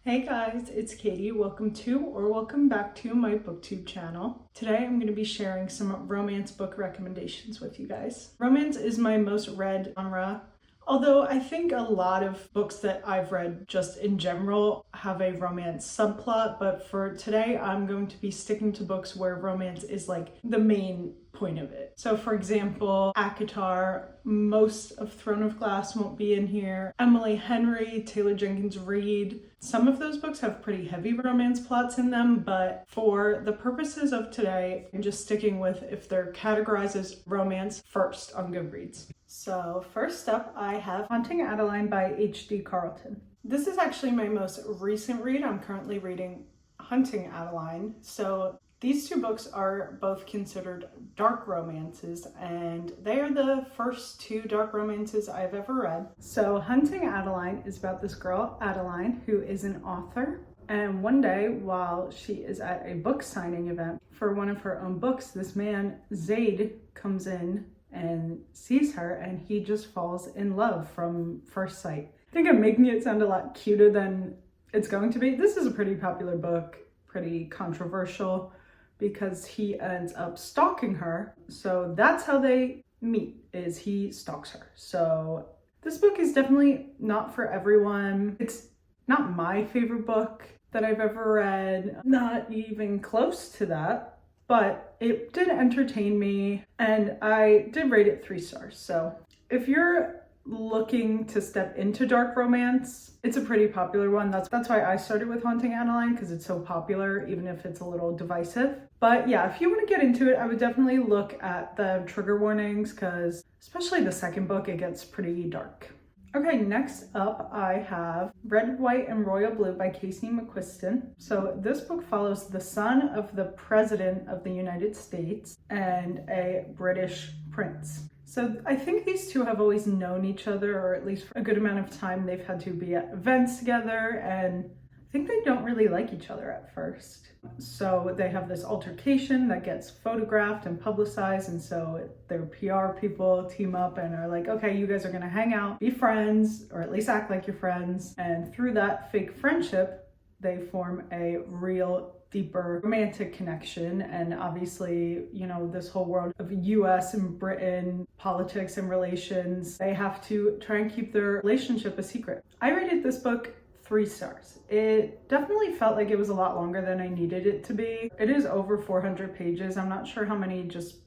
Hey guys, it's Katie. Welcome back to my booktube channel. Today I'm going to be sharing some romance book recommendations with you guys. Romance is my most read genre, although I think a lot of books that I've read just in general have a romance subplot, but for today I'm going to be sticking to books where romance is like the main point of it. So for example, ACOTAR, most of Throne of Glass won't be in here, Emily Henry, Taylor Jenkins Reid. Some of those books have pretty heavy romance plots in them, but for the purposes of today, I'm just sticking with if they're categorized as romance first on Goodreads. So first up, I have Haunting Adeline by H.D. Carlton. This is actually my most recent read. I'm currently reading Hunting Adeline. So these two books are both considered dark romances, and they are the first two dark romances I've ever read. So Hunting Adeline is about this girl, Adeline, who is an author. And one day, while she is at a book signing event for one of her own books, this man, Zaid, comes in and sees her, and he just falls in love from first sight. I think I'm making it sound a lot cuter than it's going to be. This is a pretty popular book, pretty controversial, because he ends up stalking her. So that's how they meet, is he stalks her. So this book is definitely not for everyone. It's not my favorite book that I've ever read, not even close to that, but it did entertain me, and I did rate it 3 stars. So if you're looking to step into dark romance, it's a pretty popular one. That's why I started with Haunting Adeline, because it's so popular, even if it's a little divisive. But yeah, if you want to get into it, I would definitely look at the trigger warnings, because especially the second book, it gets pretty dark. Okay, next up I have Red, White, and Royal Blue by Casey McQuiston. So this book follows the son of the President of the United States and a British prince. So I think these two have always known each other, or at least for a good amount of time they've had to be at events together, and I think they don't really like each other at first. So they have this altercation that gets photographed and publicized, and so their PR people team up and are like, okay, you guys are gonna hang out, be friends, or at least act like you're friends. And through that fake friendship, they form a real deeper romantic connection. And obviously, you know, this whole world of US and Britain, politics and relations, they have to try and keep their relationship a secret. I rated this book 3 stars. It definitely felt like it was a lot longer than I needed it to be. It is over 400 pages. I'm not sure how many just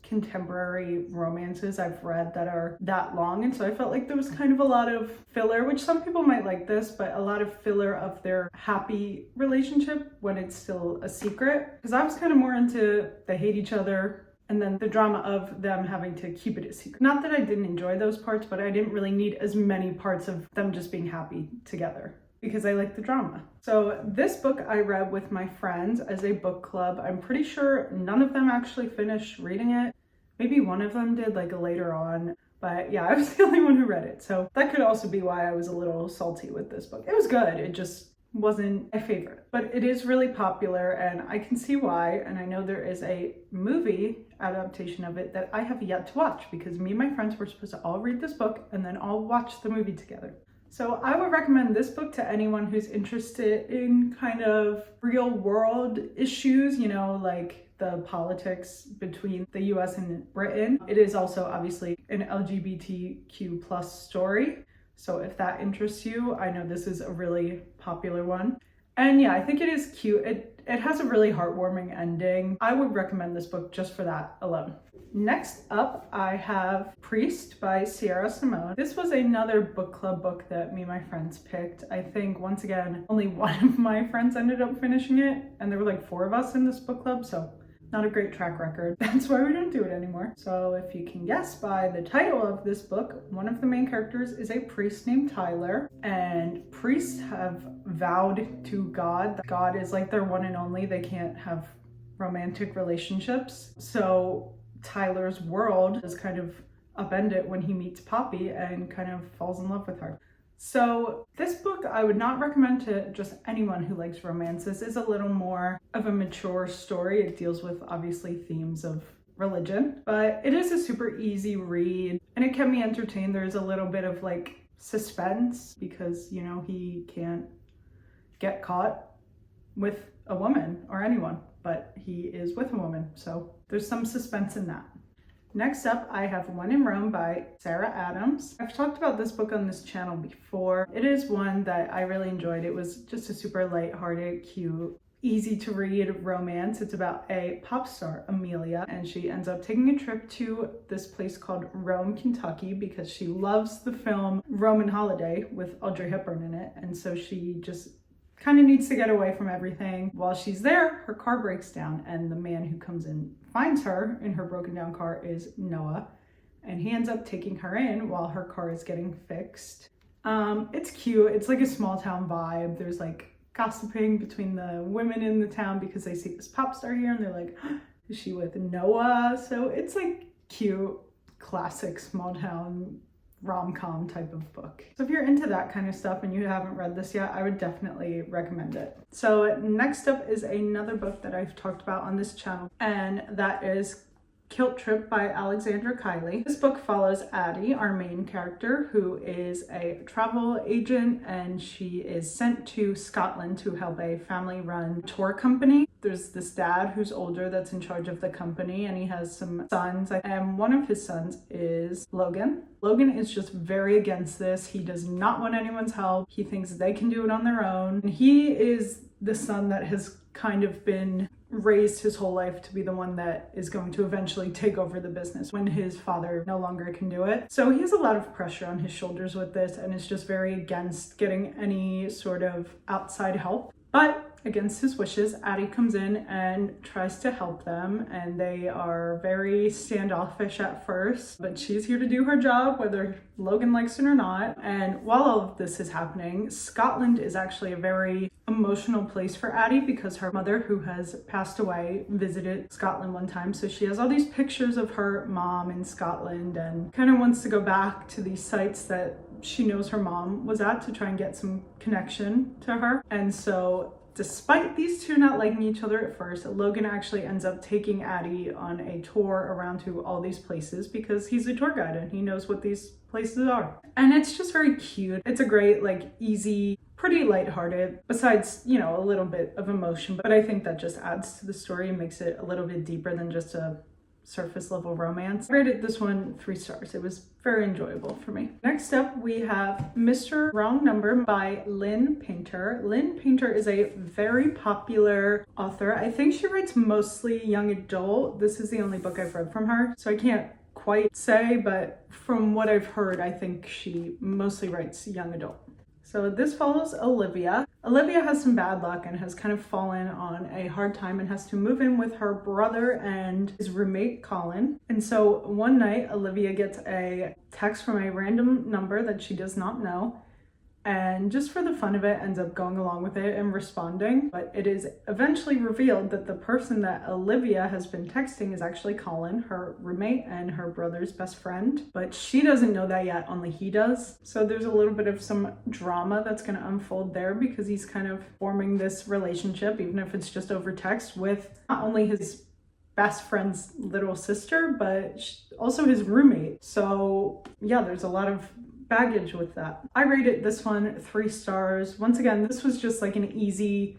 contemporary romances I've read that are that long, and so I felt like there was kind of a lot of filler, which some people might like this, but a lot of filler of their happy relationship when it's still a secret, because I was kind of more into they hate each other and then the drama of them having to keep it a secret. Not that I didn't enjoy those parts, but I didn't really need as many parts of them just being happy together, because I like the drama. So this book I read with my friends as a book club. I'm pretty sure none of them actually finished reading it. Maybe one of them did, like, later on. But yeah, I was the only one who read it. So that could also be why I was a little salty with this book. It was good, it just wasn't my favorite. But it is really popular, and I can see why. And I know there is a movie adaptation of it that I have yet to watch, because me and my friends were supposed to all read this book and then all watch the movie together. So I would recommend this book to anyone who's interested in kind of real world issues, you know, like the politics between the US and Britain. It is also obviously an LGBTQ plus story. So if that interests you, I know this is a really popular one. And yeah, I think it is cute. It has a really heartwarming ending. I would recommend this book just for that alone. Next up, I have Priest by Sierra Simone. This was another book club book that me and my friends picked. I think, once again, only one of my friends ended up finishing it, and there were like 4 of us in this book club, so not a great track record. That's why we don't do it anymore. So if you can guess by the title of this book, one of the main characters is a priest named Tyler, and priests have vowed to God. God is like their one and only. They can't have romantic relationships. So Tyler's world is kind of upended when he meets Poppy and kind of falls in love with her. So this book I would not recommend to just anyone who likes romance. This is a little more of a mature story. It deals with obviously themes of religion, but it is a super easy read and it kept me entertained. There's a little bit of like suspense because, you know, he can't get caught with a woman or anyone, but he is with a woman, so there's some suspense in that. Next up, I have When in Rome by Sarah Adams. I've talked about this book on this channel before. It is one that I really enjoyed. It was just a super lighthearted, cute, easy to read romance. It's about a pop star, Amelia, and she ends up taking a trip to this place called Rome, Kentucky, because she loves the film Roman Holiday with Audrey Hepburn in it, and so she just kind of needs to get away from everything. While she's there, her car breaks down, and the man who comes in finds her in her broken down car is Noah, and he ends up taking her in while her car is getting fixed. It's cute. It's like a small town vibe. There's like gossiping between the women in the town because they see this pop star here and they're like, is she with Noah? So it's like cute, classic small town rom-com type of book. So if you're into that kind of stuff and you haven't read this yet, I would definitely recommend it. So next up is another book that I've talked about on this channel, and that is Kilt Trip by Alexandra Kiley. This book follows Addie, our main character, who is a travel agent, and she is sent to Scotland to help a family-run tour company. There's this dad who's older that's in charge of the company, and he has some sons, and one of his sons is Logan. Logan is just very against this. He does not want anyone's help. He thinks they can do it on their own. And he is the son that has kind of been raised his whole life to be the one that is going to eventually take over the business when his father no longer can do it. So he has a lot of pressure on his shoulders with this, and is just very against getting any sort of outside help. But against his wishes, Addie comes in and tries to help them, and they are very standoffish at first, but she's here to do her job whether Logan likes it or not. And while all of this is happening, Scotland is actually a very emotional place for Addie because her mother, who has passed away, visited Scotland one time. So she has all these pictures of her mom in Scotland and kind of wants to go back to these sites that she knows her mom was at to try and get some connection to her. And so despite these two not liking each other at first, Logan actually ends up taking Addie on a tour around to all these places because he's a tour guide and he knows what these places are. And it's just very cute. It's a great, like, easy, pretty lighthearted, besides, you know, a little bit of emotion, but I think that just adds to the story and makes it a little bit deeper than just a surface level romance. I rated this one 3 stars. It was very enjoyable for me. Next up, we have Mr. Wrong Number by Lynn Painter. Lynn Painter is a very popular author. I think she writes mostly young adult. This is the only book I've read from her, so I can't quite say, but from what I've heard, I think she mostly writes young adult. So this follows Olivia. Olivia has some bad luck and has kind of fallen on a hard time and has to move in with her brother and his roommate, Colin. And so one night, Olivia gets a text from a random number that she does not know, and just for the fun of it, ends up going along with it and responding. But it is eventually revealed that the person that Olivia has been texting is actually Colin, her roommate and her brother's best friend. But she doesn't know that yet, only he does. So there's a little bit of some drama that's going to unfold there because he's kind of forming this relationship, even if it's just over text, with not only his best friend's little sister, but also his roommate. So yeah, there's a lot of baggage with that. I rated this one 3 stars. Once again, this was just like an easy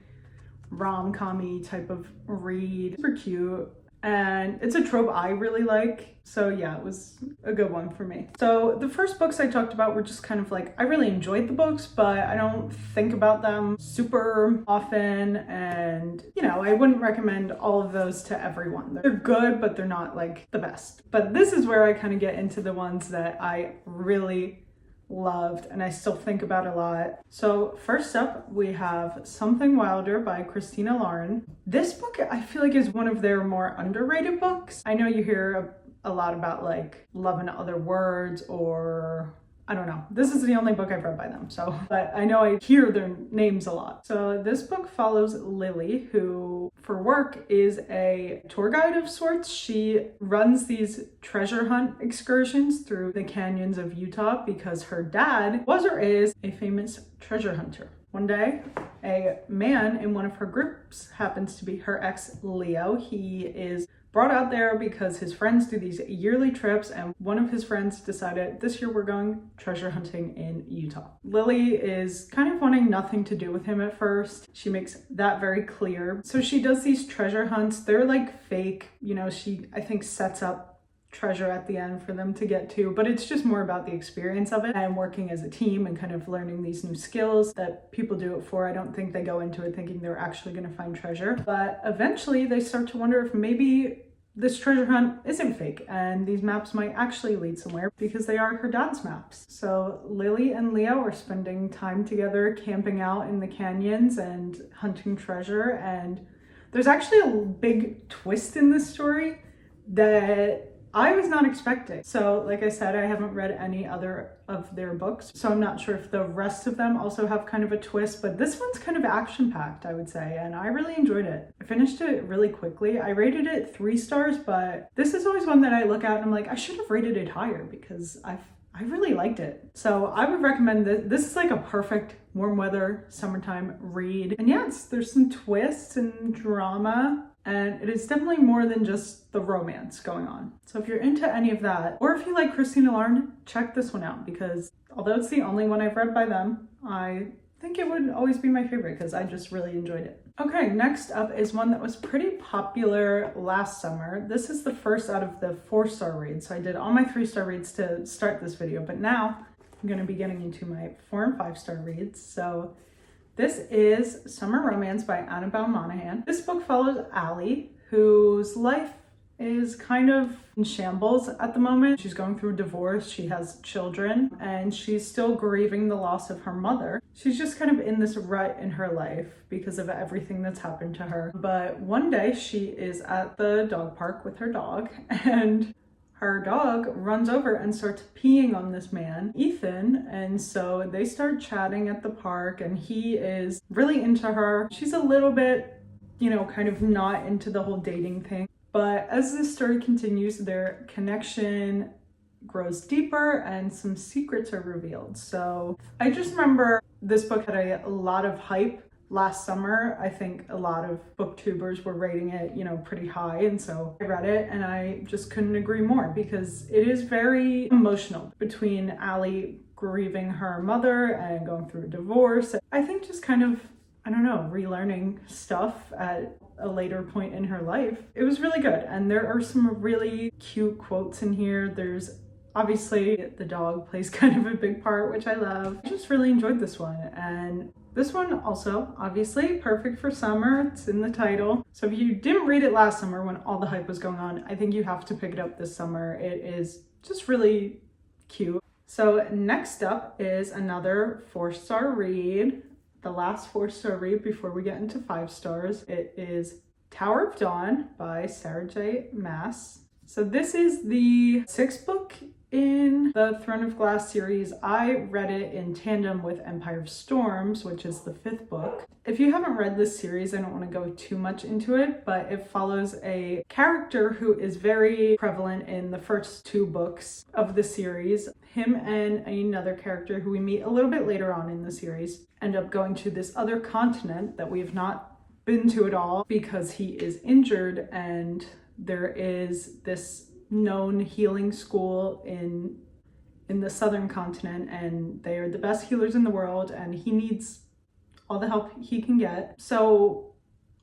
rom-com-y type of read. Super cute. And it's a trope I really like. So yeah, it was a good one for me. So the first books I talked about were just kind of like, I really enjoyed the books, but I don't think about them super often. And, you know, I wouldn't recommend all of those to everyone. They're good, but they're not like the best. But this is where I kind of get into the ones that I really loved and I still think about a lot. So first up, we have Something Wilder by Christina Lauren. This book I feel like is one of their more underrated books. I know you hear a lot about like Love in Other Words, or I don't know. This is the only book I've read by them, so, but I know I hear their names a lot. So this book follows Lily, who for work is a tour guide of sorts. She runs these treasure hunt excursions through the canyons of Utah because her dad was or is a famous treasure hunter. One day, a man in one of her groups happens to be her ex, Leo. He is brought out there because his friends do these yearly trips, and one of his friends decided this year we're going treasure hunting in Utah. Lily is kind of wanting nothing to do with him at first. She makes that very clear. So she does these treasure hunts. They're like fake, you know, she I think sets up treasure at the end for them to get to, but it's just more about the experience of it and working as a team and kind of learning these new skills that people do it for. I don't think they go into it thinking they're actually going to find treasure, but eventually they start to wonder if maybe this treasure hunt isn't fake and these maps might actually lead somewhere because they are her dad's maps. So Lily and Leo are spending time together camping out in the canyons and hunting treasure, and there's actually a big twist in this story that I was not expecting. So like I said, I haven't read any other of their books, so I'm not sure if the rest of them also have kind of a twist, but this one's kind of action-packed, I would say, and I really enjoyed it. I finished it really quickly. I rated it 3 stars, but this is always one that I look at and I'm like, I should have rated it higher because I really liked it. So I would recommend this. This is like a perfect warm weather summertime read. And yes, there's some twists and drama, and it is definitely more than just the romance going on. So if you're into any of that, or if you like Christina Lauren, check this one out because although it's the only one I've read by them, I think it would always be my favorite because I just really enjoyed it. Okay, next up is one that was pretty popular last summer. This is the first out of the 4-star reads. So I did all my 3-star reads to start this video, but now I'm going to be getting into my 4 and 5-star reads. So this is Summer Romance by Annabelle Monaghan. This book follows Allie, whose life is kind of in shambles at the moment. She's going through a divorce, she has children, and she's still grieving the loss of her mother. She's just kind of in this rut in her life because of everything that's happened to her. But one day she is at the dog park with her dog, and her dog runs over and starts peeing on this man, Ethan, and so they start chatting at the park, and he is really into her. She's a little bit, you know, kind of not into the whole dating thing. But as this story continues, their connection grows deeper and some secrets are revealed. So I just remember this book had a lot of hype last summer. I think a lot of booktubers were rating it, you know, pretty high. And so I read it and I just couldn't agree more because it is very emotional between Allie grieving her mother and going through a divorce. I think just kind of, I don't know, relearning stuff at a later point in her life. It was really good. And there are some really cute quotes in here. There's obviously the dog plays kind of a big part, which I love. I just really enjoyed this one. And this one also, obviously, perfect for summer. It's in the title. So if you didn't read it last summer when all the hype was going on, I think you have to pick it up this summer. It is just really cute. So next up is another 4-star read. The last 4-star read before we get into 5 stars. It is Tower of Dawn by Sarah J. Maas. So this is the 6th book in the Throne of Glass series. I read it in tandem with Empire of Storms, which is the 5th book. If you haven't read this series, I don't want to go too much into it, but it follows a character who is very prevalent in the first 2 books of the series. Him and another character who we meet a little bit later on in the series end up going to this other continent that we have not been to at all because he is injured, and there is this known healing school in the southern continent, and they are the best healers in the world, and he needs all the help he can get. So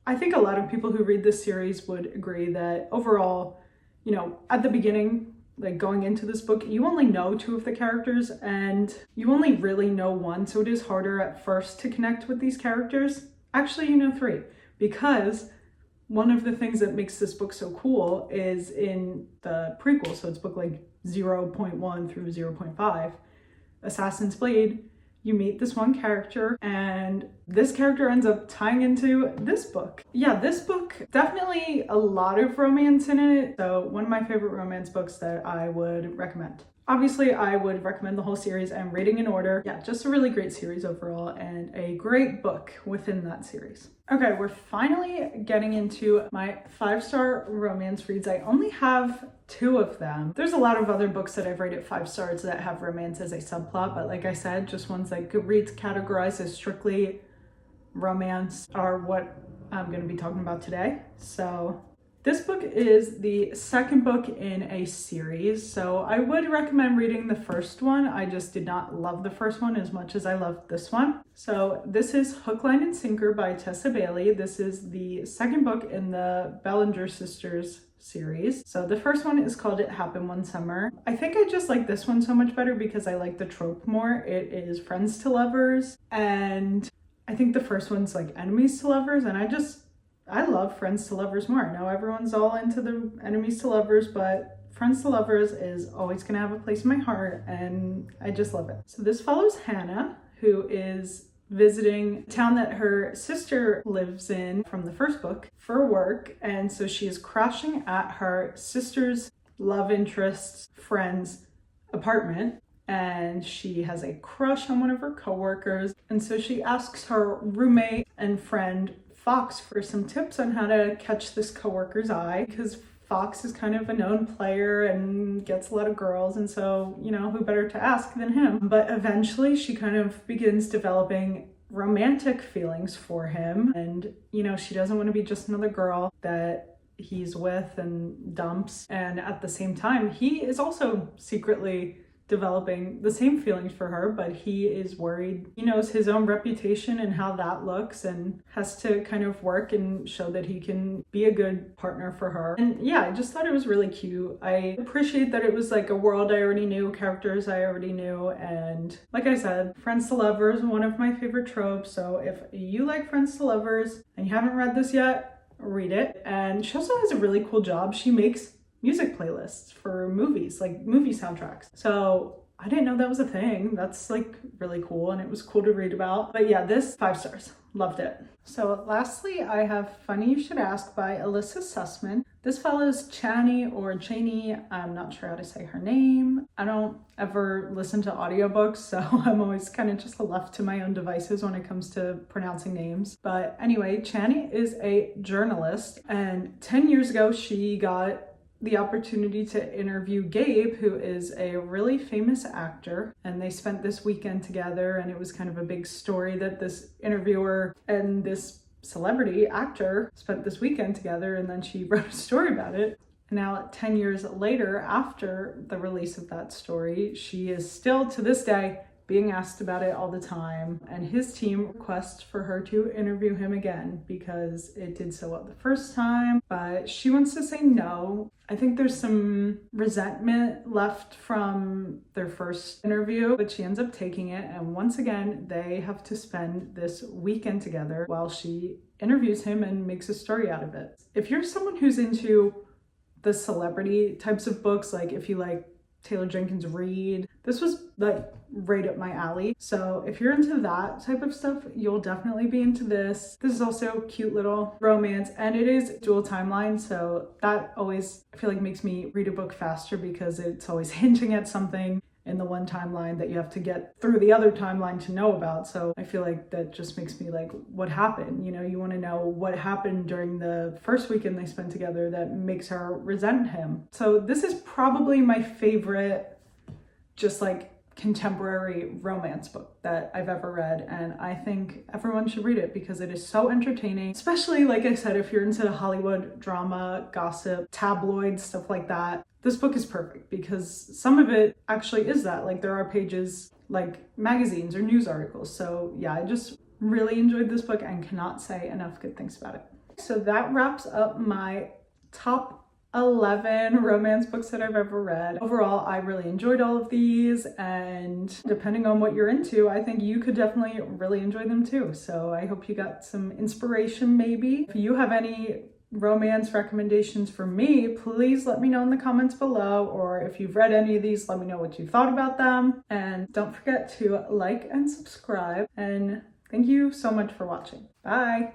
I think a lot of people who read this series would agree that overall, you know, at the beginning, like going into this book, you only know 2 of the characters and you only really know 1, so it is harder at first to connect with these characters. Actually, you know 3, because one of the things that makes this book so cool is in the prequel, so it's book like 0.1 through 0.5, Assassin's Blade, you meet this one character and this character ends up tying into this book. Yeah, this book, definitely a lot of romance in it. So one of my favorite romance books that I would recommend. Obviously, I would recommend the whole series and reading in order. Yeah, just a really great series overall and a great book within that series. Okay, we're finally getting into my 5-star romance reads. I only have 2 of them. There's a lot of other books that I've rated 5 stars that have romance as a subplot, but like I said, just ones that Goodreads categorize as strictly romance are what I'm going to be talking about today. So This book is the second book in a series, so I would recommend reading the first one. I just did not love the first one as much as I loved this one. So this is Hook, Line, and Sinker by Tessa Bailey. This is the second book in the Bellinger Sisters series. So the first one is called It Happened One Summer. I think I just like this one so much better because I like the trope more. It is friends to lovers, and I think the first one's like enemies to lovers, and I love friends to lovers more. I know everyone's all into the enemies to lovers, but friends to lovers is always gonna have a place in my heart, and I just love it. So this follows Hannah, who is visiting a town that her sister lives in from the first book for work, and so she is crashing at her sister's love interest's friend's apartment, and she has a crush on one of her coworkers, and so she asks her roommate and friend Fox for some tips on how to catch this coworker's eye, because Fox is kind of a known player and gets a lot of girls, and so, you know, who better to ask than him? But eventually she kind of begins developing romantic feelings for him, and, you know, she doesn't want to be just another girl that he's with and dumps, and at the same time he is also secretly developing the same feelings for her, but he is worried. He knows his own reputation and how that looks, and has to kind of work and show that he can be a good partner for her. And yeah, I just thought it was really cute. I appreciate that it was like a world I already knew, characters I already knew, and like I said, friends to lovers, one of my favorite tropes. So if you like friends to lovers and you haven't read this yet, read it. And she also has a really cool job. She makes music playlists for movies, like movie soundtracks. So I didn't know that was a thing. That's like really cool, and it was cool to read about. But yeah, this 5 stars. Loved it. So lastly, I have Funny You Should Ask by Alyssa Sussman. This follows Chani or Chani. I'm not sure how to say her name. I don't ever listen to audiobooks, so I'm always kind of just left to my own devices when it comes to pronouncing names. But anyway, Chani is a journalist, and 10 years ago she got the opportunity to interview Gabe, who is a really famous actor, and they spent this weekend together, and it was kind of a big story that this interviewer and this celebrity actor spent this weekend together, and then she wrote a story about it. Now, 10 years later, after the release of that story, she is still to this day being asked about it all the time, and his team requests for her to interview him again because it did so well the first time, but she wants to say no. I think there's some resentment left from their first interview, but she ends up taking it, and once again they have to spend this weekend together while she interviews him and makes a story out of it. If you're someone who's into the celebrity types of books, like if you like Taylor Jenkins Reid, this was like right up my alley. So if you're into that type of stuff, you'll definitely be into this. This is also cute little romance, and it is dual timeline, so that always, I feel like, makes me read a book faster because it's always hinting at something in the one timeline that you have to get through the other timeline to know about. So I feel like that just makes me like, what happened? You know, you want to know what happened during the first weekend they spent together that makes her resent him. So this is probably my favorite just like contemporary romance book that I've ever read, and I think everyone should read it because it is so entertaining, especially, like I said, if you're into Hollywood drama, gossip, tabloids, stuff like that. This book is perfect because some of it actually is that, like there are pages like magazines or news articles. So yeah, I just really enjoyed this book and cannot say enough good things about it. So that wraps up my top 11 romance books that I've ever read. Overall, I really enjoyed all of these, and depending on what you're into, I think you could definitely really enjoy them too. So I hope you got some inspiration maybe. If you have any romance recommendations for me, please let me know in the comments below, or if you've read any of these, let me know what you thought about them. And don't forget to like and subscribe, and thank you so much for watching. Bye!